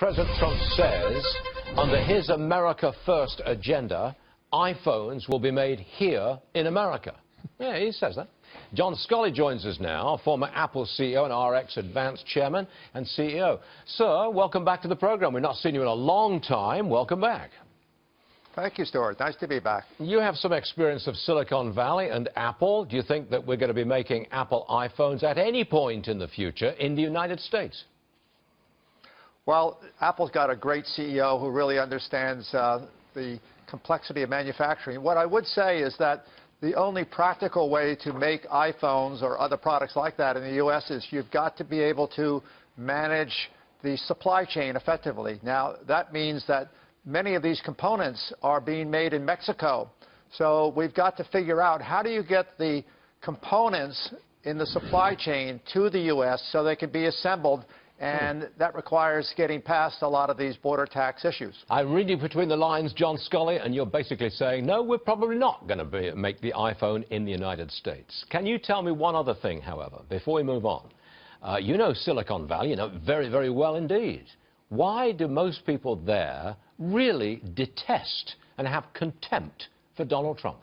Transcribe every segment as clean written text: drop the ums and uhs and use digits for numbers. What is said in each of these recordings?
President Trump says, under his America First agenda, iPhones will be made here in America. Yeah, he says that. John Sculley joins us now, former Apple CEO and RxAdvance chairman and CEO. Sir, welcome back to the program. We've not seen you in a long time. Welcome back. Thank you, Stuart. Nice to be back. You have some experience of Silicon Valley and Apple. Do you think that we're going to be making Apple iPhones at any point in the future in the United States? Well, Apple's got a great CEO who really understands the complexity of manufacturing. What I would say is that the only practical way to make iPhones or other products like that in the U.S. is you've got to be able to manage the supply chain effectively. Now, that means that many of these components are being made in Mexico. So we've got to figure out how do you get the components in the supply chain to the U.S. so they can be assembled. And that requires getting past a lot of these border tax issues. I'm reading between the lines, John Sculley, and you're basically saying, no, we're probably not going to make the iPhone in the United States. Can you tell me one other thing, however, before we move on? You know Silicon Valley, you know very, very well indeed. Why do most people there really detest and have contempt for Donald Trump?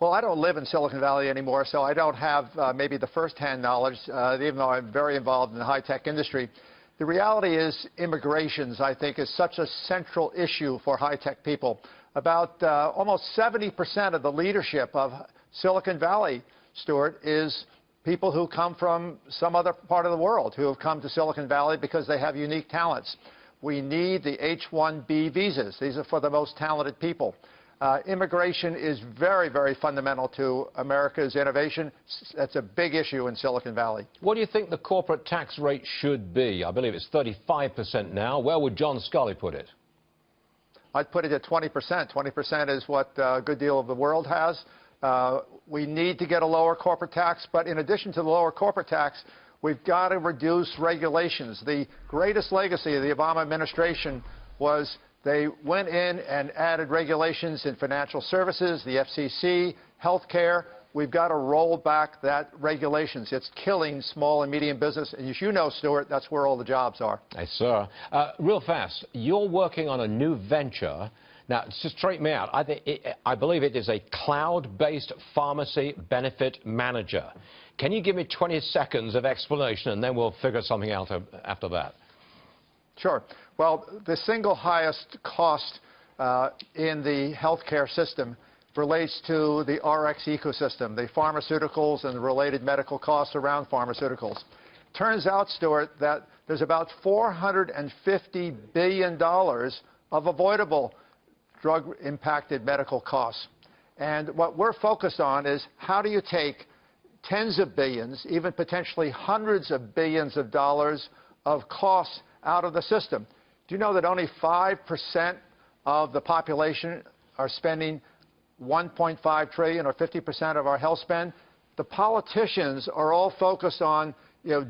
Well, I don't live in Silicon Valley anymore, so I don't have maybe the first-hand knowledge, even though I'm very involved in the high-tech industry. The reality is immigrations, I think, is such a central issue for high-tech people. About almost 70% of the leadership of Silicon Valley, Stuart, is people who come from some other part of the world, who have come to Silicon Valley because they have unique talents. We need the H-1B visas. These are for the most talented people. Immigration is very, very fundamental to America's innovation. That's a big issue in Silicon Valley. What do you think the corporate tax rate should be? I believe it's 35% now. Where would John Sculley put it? I'd put it at 20%. 20% is what a good deal of the world has. We need to get a lower corporate tax, but in addition to the lower corporate tax, we've got to reduce regulations. The greatest legacy of the Obama administration was they went in and added regulations in financial services, the FCC, health care. We've got to roll back that regulations. It's killing small and medium business. And as you know, Stuart, that's where all the jobs are. Yes, sir. Real fast, you're working on a new venture. Now, just straighten me out. I believe it is a cloud-based pharmacy benefit manager. Can you give me 20 seconds of explanation, and then we'll figure something out after that? Sure. Well, the single highest cost in the healthcare system relates to the Rx ecosystem, the pharmaceuticals and the related medical costs around pharmaceuticals. Turns out, Stuart, that there's about $450 billion of avoidable drug-impacted medical costs. And what we're focused on is how do you take tens of billions, even potentially hundreds of billions of dollars of costs out of the system. Do you know that only 5% of the population are spending $1.5 trillion or 50% of our health spend? The politicians are all focused on,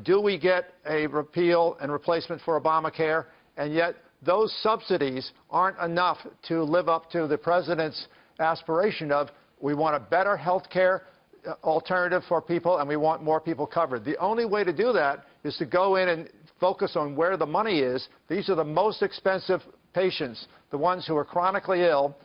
do we get a repeal and replacement for Obamacare? And yet those subsidies aren't enough to live up to the president's aspiration of we want a better health care alternative for people and we want more people covered. The only way to do that is to go in and focus on where the money is. These are the most expensive patients, the ones who are chronically ill.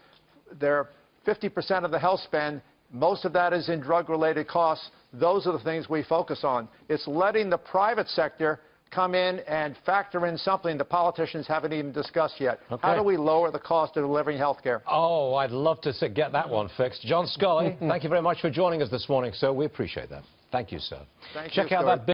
They're 50% of the health spend. Most of that is in drug-related costs. Those are the things we focus on. It's letting the private sector come in and factor in something the politicians haven't even discussed yet. Okay. How do we lower the cost of delivering health care? Oh, I'd love to get that one fixed. John Sculley, thank you very much for joining us this morning, sir. We appreciate that. Thank you, sir. Thank you, Check out that